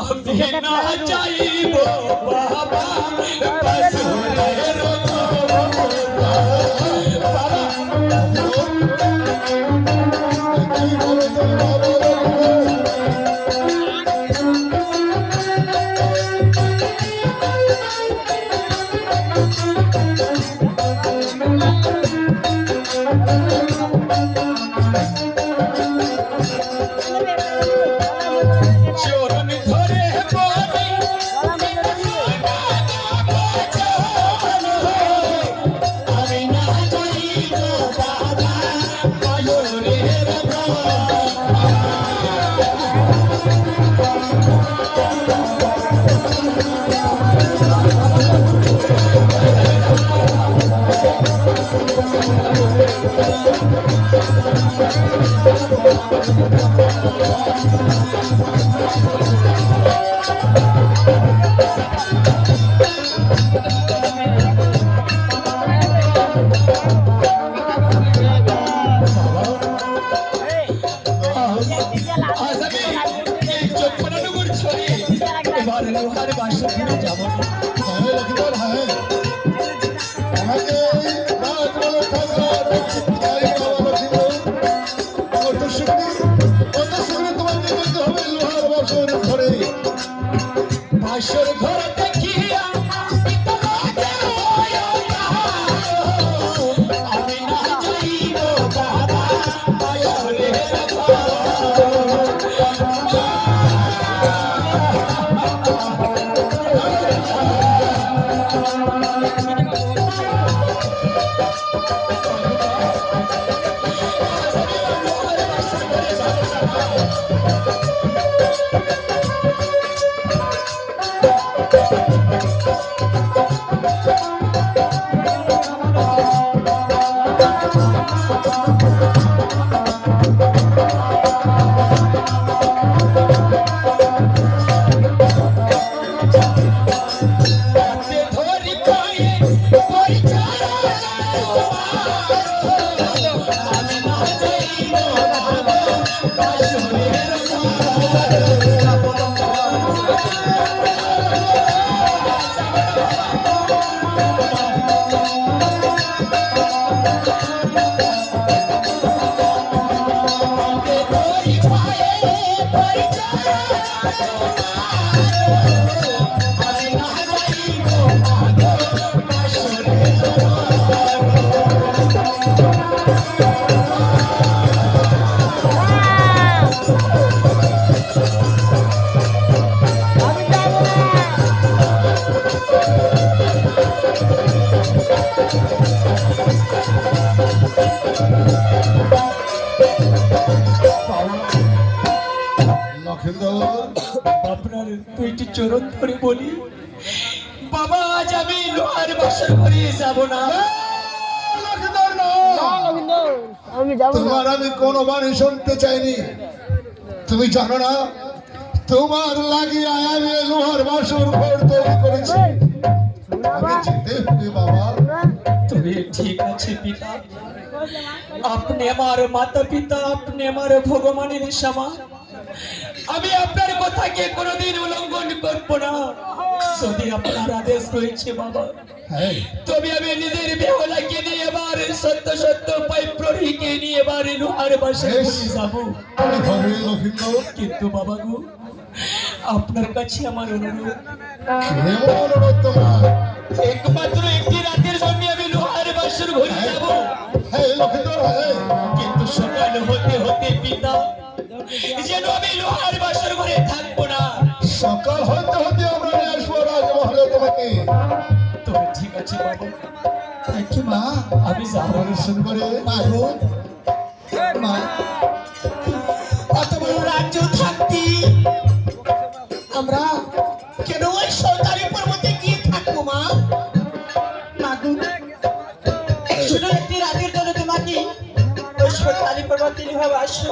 আমি না চাইব বাবা বাসুরের লোহার বাসা ফিরে যাবো বাসর ঘর দেখিয়া আমি না যাইব বাবা বাসরের আপনার দুইটি চরণ ধরে বলি বাবা আজ আমি লোহার বাসর ঘরে যাব না। তোমার আমি কোনো বাণী শুনতে চাইনি। তুমি জানো না তোমার লাগিয়ে আমি লোহার বাসর ঘর তৈরি করেছি। আমি যেতে হবে বাবা। তুমি ঠিক আছে পিতা, আপনি আমার মাতা পিতা, আপনি আমার ভগবানের সমান। আমি আপনার কথাকে কোনোদিন উল্লঙ্ঘন করবো না। যদি আপনার আদেশ রয়েছে বাবা, তবে আমি নিজের বেহলাকে নিয়ে এবার সত্য সত্য পাইপ প্রহরীকে নিয়ে এবার লোহার বাসে যাবো। কিন্তু বাবা গো, আপনার কাছে আমার অনুরোধ, একমাত্র একটি রাতের জন্য আমি লোহার বাসর ঘরে যাব। কিন্তু সকাল হতে হতে পিতা যেন আমি লোহার বাসর ঘরে থাকবো না। সকাল হতে হতে আমরা নিয়ে আসবো রাজমহলে তোমাকে। তবে ঠিক আছে বাবা, কি মা আমি যাবো। শুরু করে মারো মা, অত বড় রাজ্য থাকতি আমরা কেন ওই সরকারি পর্বতে গিয়ে থাকবো মা? শুধু একটি রাতের জন্য তোমাকে ওই সরকারি পর্বতে নিয়ে আসো।